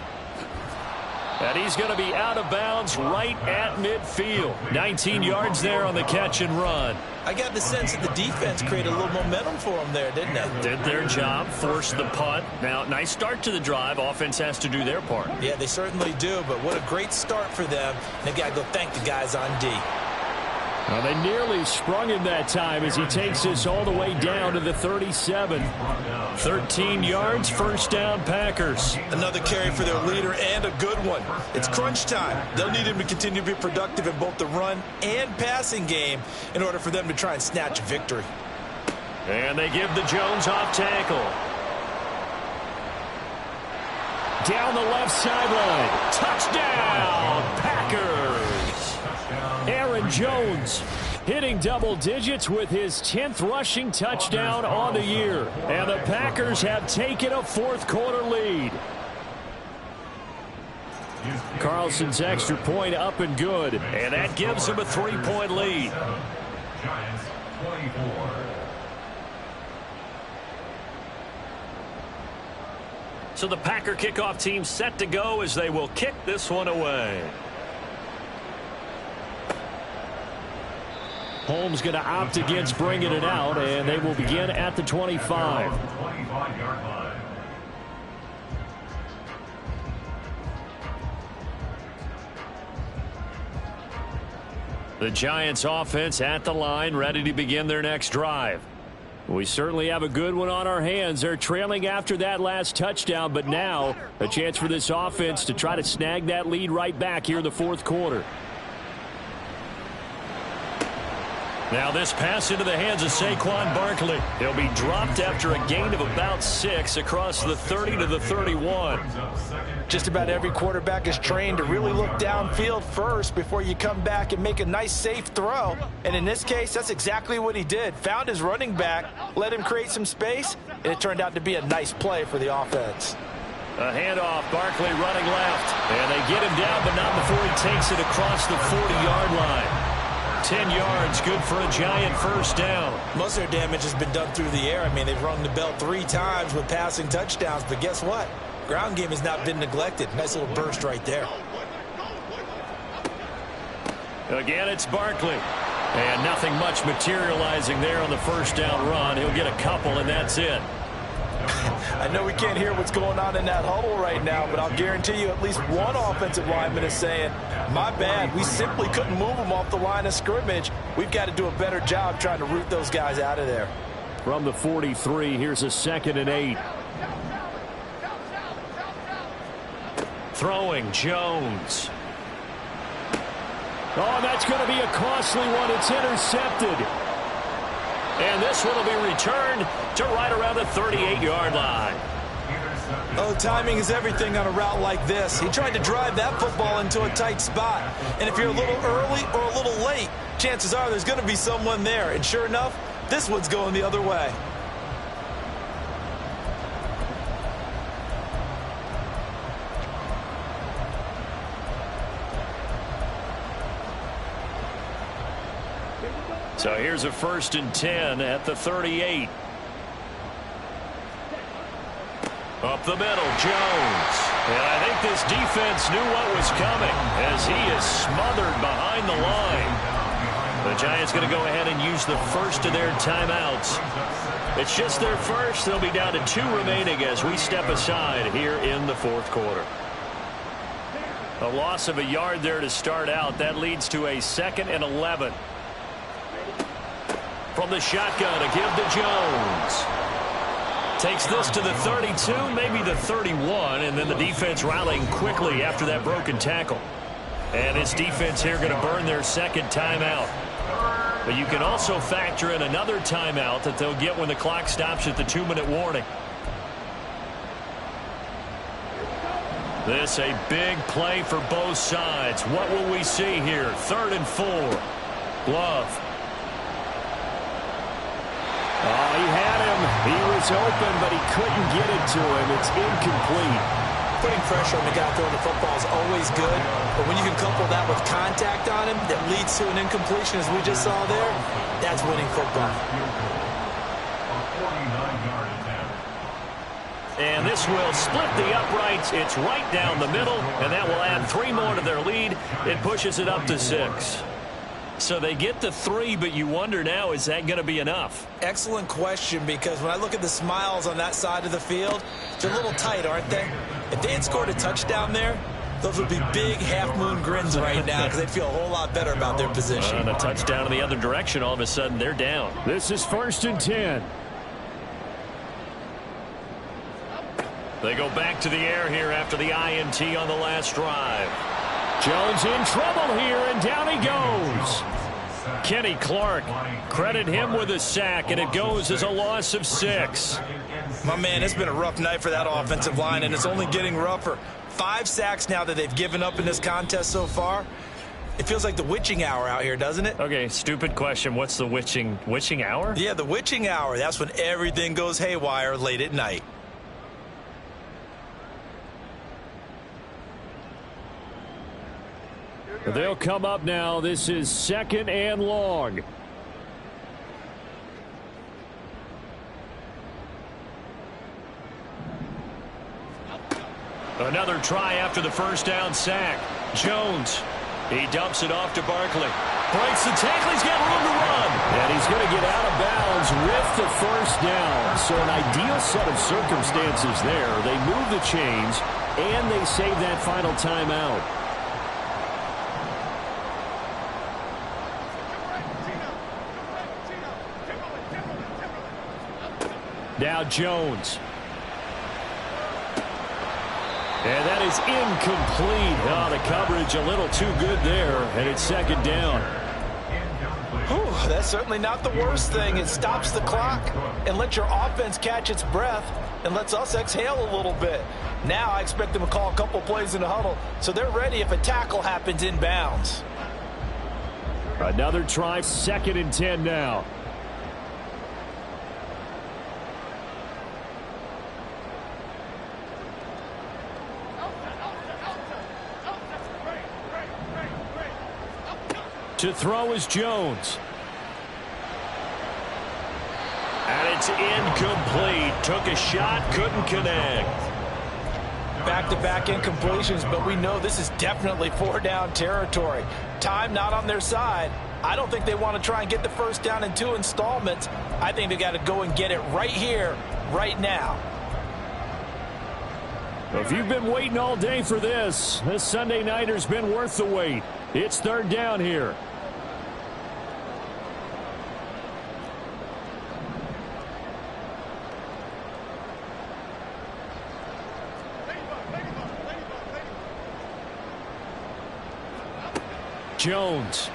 And he's going to be out of bounds right at midfield. 19 yards there on the catch and run.
I got the sense that the defense created a little momentum for them there, didn't they?
Did their job, forced the punt. Now, nice start to the drive. Offense has to do their part.
Yeah, they certainly do, but what a great start for them. They've got to go thank the guys on D.
Well, they nearly sprung him that time as he takes this all the way down to the 37.
13 yards, first down, Packers.
Another carry for their leader and a good one. It's crunch time. They'll need him to continue to be productive in both the run and passing game in order for them to try and snatch a victory.
And they give the Jones off tackle.
Down the left sideline.
Touchdown, Packers.
Aaron Jones hitting double digits with his 10th rushing touchdown on the year. And the Packers have taken a fourth quarter lead. Carlson's extra point up and good.
And that gives them a 3-point lead.
Giants 24.
So the Packer kickoff team set to go as they will kick this one away.
Holmes going to opt against bringing it out, and they will begin at the 25.
25-yard line.
The Giants offense at the line, ready to begin their next drive.
We certainly have a good one on our hands. They're trailing after that last touchdown, but now a chance for this offense to try to snag that lead right back here in the fourth quarter.
Now this pass into the hands of Saquon Barkley. He'll be dropped after a gain of about 6 across the 30 to the 31.
Just about every quarterback is trained to really look downfield first before you come back and make a nice safe throw. And in this case, that's exactly what he did. Found his running back, let him create some space, and it turned out to be a nice play for the offense.
A handoff, Barkley running left. And they get him down, but not before he takes it across the 40-yard line.
10 yards, good for a Giant first down.
Most of their damage has been done through the air. I mean, they've rung the bell 3 times with passing touchdowns, but guess what? Ground game has not been neglected. Nice little burst right there.
Again, it's Barkley. And nothing much materializing there on the first down run. He'll get a couple, and that's it.
I know we can't hear what's going on in that huddle right now, but I'll guarantee you at least one offensive lineman is saying, my bad, we simply couldn't move them off the line of scrimmage. We've got to do a better job trying to root those guys out of there.
From the 43, here's a 2nd and 8. Throwing, Jones. Oh, that's going to be a costly one. It's intercepted. And this one will be returned to right around the 38-yard line.
Oh, timing is everything on a route like this. He tried to drive that football into a tight spot. And if you're a little early or a little late, chances are there's going to be someone there. And sure enough, this one's going the other way.
So here's a 1st and 10 at the 38. Up the middle, Jones. And I think this defense knew what was coming as he is smothered behind the line. The Giants going to go ahead and use the first of their timeouts. It's just their first. They'll be down to 2 remaining as we step aside here in the 4th quarter. A loss of a yard there to start out. That leads to a 2nd and 11. From the shotgun to give to Jones. Takes this to the 32, maybe the 31, and then the defense rallying quickly after that broken tackle. And this defense here going to burn their 2nd timeout. But you can also factor in another timeout that they'll get when the clock stops at the 2-minute warning. This a big play for both sides. What will we see here? 3rd and 4. Glove. Oh, he had him. He was open, but he couldn't get it to him. It's incomplete.
Putting pressure on the guy throwing the football is always good, but when you can couple that with contact on him that leads to an incompletion, as we just saw there, that's winning football.
And this will split the uprights. It's right down the middle, and that will add 3 more to their lead. It pushes it up to 6. So they get the 3, but you wonder now, is that going to be enough?
Excellent question, because when I look at the smiles on that side of the field, they're a little tight, aren't they? If they had scored a touchdown there, those would be big half-moon grins right now because they'd feel a whole lot better about their position.
And a touchdown in the other direction, all of a sudden they're down. This is 1st and 10. They go back to the air here after the INT on the last drive. Jones in trouble here, and down he goes. Kenny Clark, credit him with a sack, and it goes as a loss of 6.
My man, it's been a rough night for that offensive line, and it's only getting rougher. 5 sacks now that they've given up in this contest so far. It feels like the witching hour out here, doesn't it?
Okay, stupid question. What's the witching hour?
Yeah, the witching hour. That's when everything goes haywire late at night.
They'll come up now. This is 2nd and long. Another try after the first down sack. Jones, he dumps it off to Barkley. Breaks the tackle. He's got room to run. And he's going to get out of bounds with the first down. So an ideal set of circumstances there. They move the chains, and they save that final timeout. Now Jones. And that is incomplete. Oh, the coverage a little too good there, and it's 2nd down.
Whew, that's certainly not the worst thing. It stops the clock and lets your offense catch its breath and lets us exhale a little bit. Now I expect them to call a couple plays in the huddle so they're ready if a tackle happens inbounds.
Another try, 2nd and 10 now. To throw is Jones.
And it's incomplete. Took a shot, couldn't connect.
Back-to-back incompletions, but we know this is definitely 4-down territory. Time not on their side. I don't think they want to try and get the first down in 2 installments. I think they got to go and get it right here, right now.
If you've been waiting all day for this Sunday nighter's been worth the wait. It's 3rd down here. Jones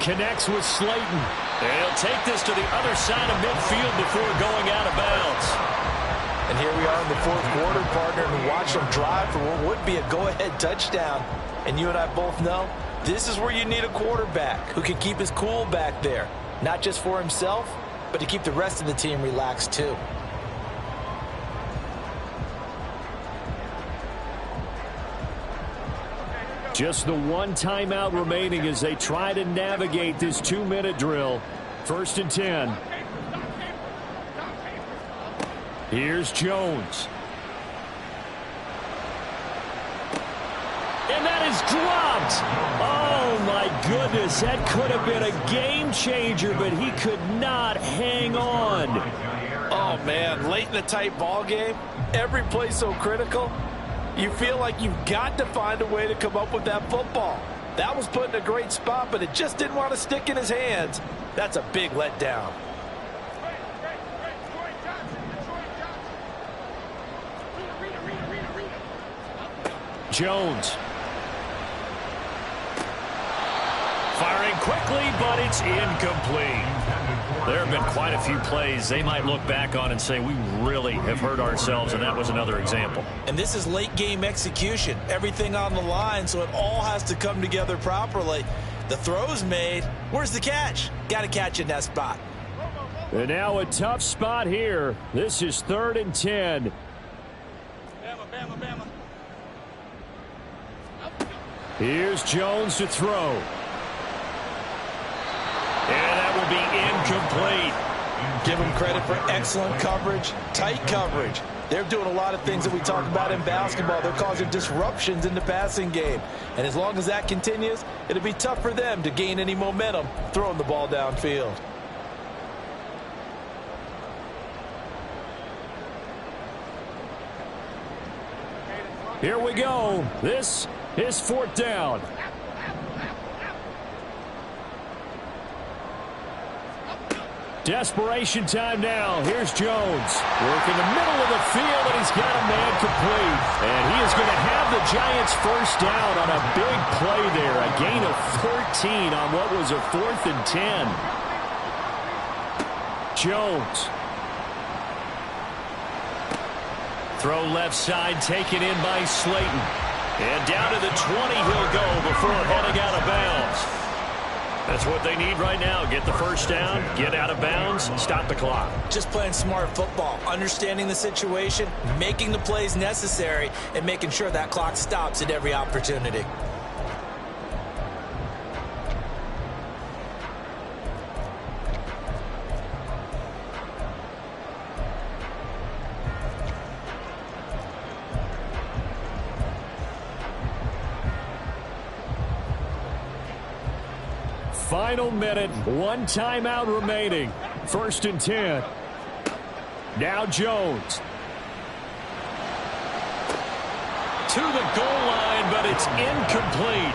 connects with Slayton.
And he'll take this to the other side of midfield before going out of bounds.
And here we are in the 4th quarter, partner, and watch them drive for what would be a go-ahead touchdown. And you and I both know this is where you need a quarterback who can keep his cool back there, not just for himself, but to keep the rest of the team relaxed too.
Just the 1 timeout remaining as they try to navigate this 2-minute drill. 1st and 10. Here's Jones. And that is dropped. Oh, my goodness. That could have been a game changer, but he could not hang on.
Oh, man. Late in the tight ball game, every play so critical. You feel like you've got to find a way to come up with that football. That was put in a great spot, but it just didn't want to stick in his hands. That's a big letdown.
Jones. Firing quickly, but it's incomplete.
There have been quite a few plays they might look back on and say, we really have hurt ourselves, and that was another example.
And this is late game execution. Everything on the line, so it all has to come together properly. The throw's made. Where's the catch? Got to catch in that spot.
And now a tough spot here. This is 3rd and 10.
Bama.
Here's Jones to throw.
And that will be incomplete.
Give them credit for excellent coverage, tight coverage. They're doing a lot of things that we talk about in basketball. They're causing disruptions in the passing game. And as long as that continues, it'll be tough for them to gain any momentum throwing the ball downfield.
Here we go. This is 4th down. Desperation time now. Here's Jones. Working the middle of the field, and he's got a man complete. And he is going to have the Giants first down on a big play there. A gain of 14 on what was a 4th and 10. Jones.
Throw left side, taken in by Slayton. And down to the 20 he'll go before heading out of bounds. That's what they need right now. Get the first down, get out of bounds, stop the clock.
Just playing smart football, understanding the situation, making the plays necessary, and making sure that clock stops at every opportunity.
Final minute, 1 timeout remaining. 1st and 10. Now Jones.
To the goal line, but it's incomplete.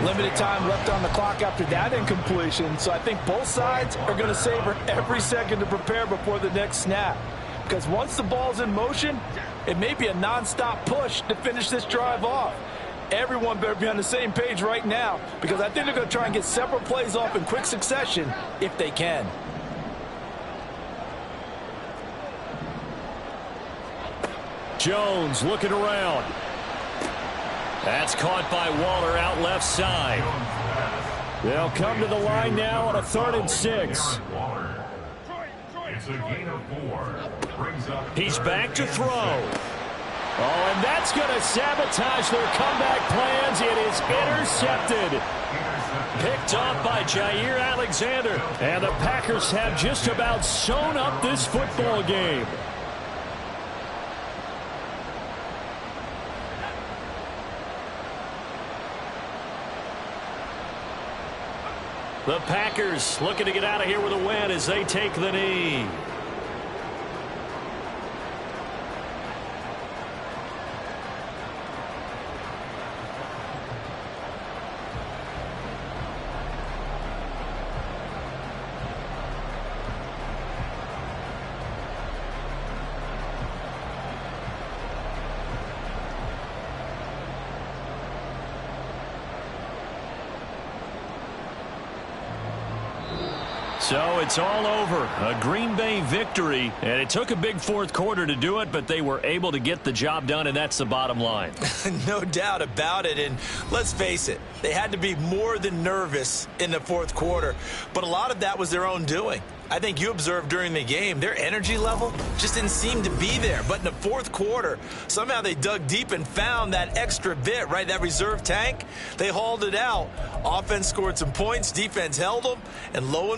Limited time left on the clock after that incompletion, so I think both sides are going to savor every second to prepare before the next snap. Because once the ball's in motion, it may be a non-stop push to finish this drive off. Everyone better be on the same page right now, because I think they're going to try and get several plays off in quick succession if they can.
Jones looking around.
That's caught by Waller out left side.
They'll come to the line now on a 3rd and 6.
It's a gain of 4. Brings up
He's back to throw.
Oh, and that's going to sabotage their comeback plans. It is intercepted.
Picked off by Jair Alexander.
And the Packers have just about sewn up this football game.
The Packers looking to get out of here with a win as they take the knee. So it's all over. A Green Bay victory. And it took a big fourth quarter to do it, but they were able to get the job done, and that's the bottom line.
No doubt about it. And let's face it, they had to be more than nervous in the fourth quarter. But a lot of that was their own doing. I think you observed during the game, their energy level just didn't seem to be there. But in the fourth quarter, somehow they dug deep and found that extra bit, right, that reserve tank. They hauled it out. Offense scored some points. Defense held them. And lo and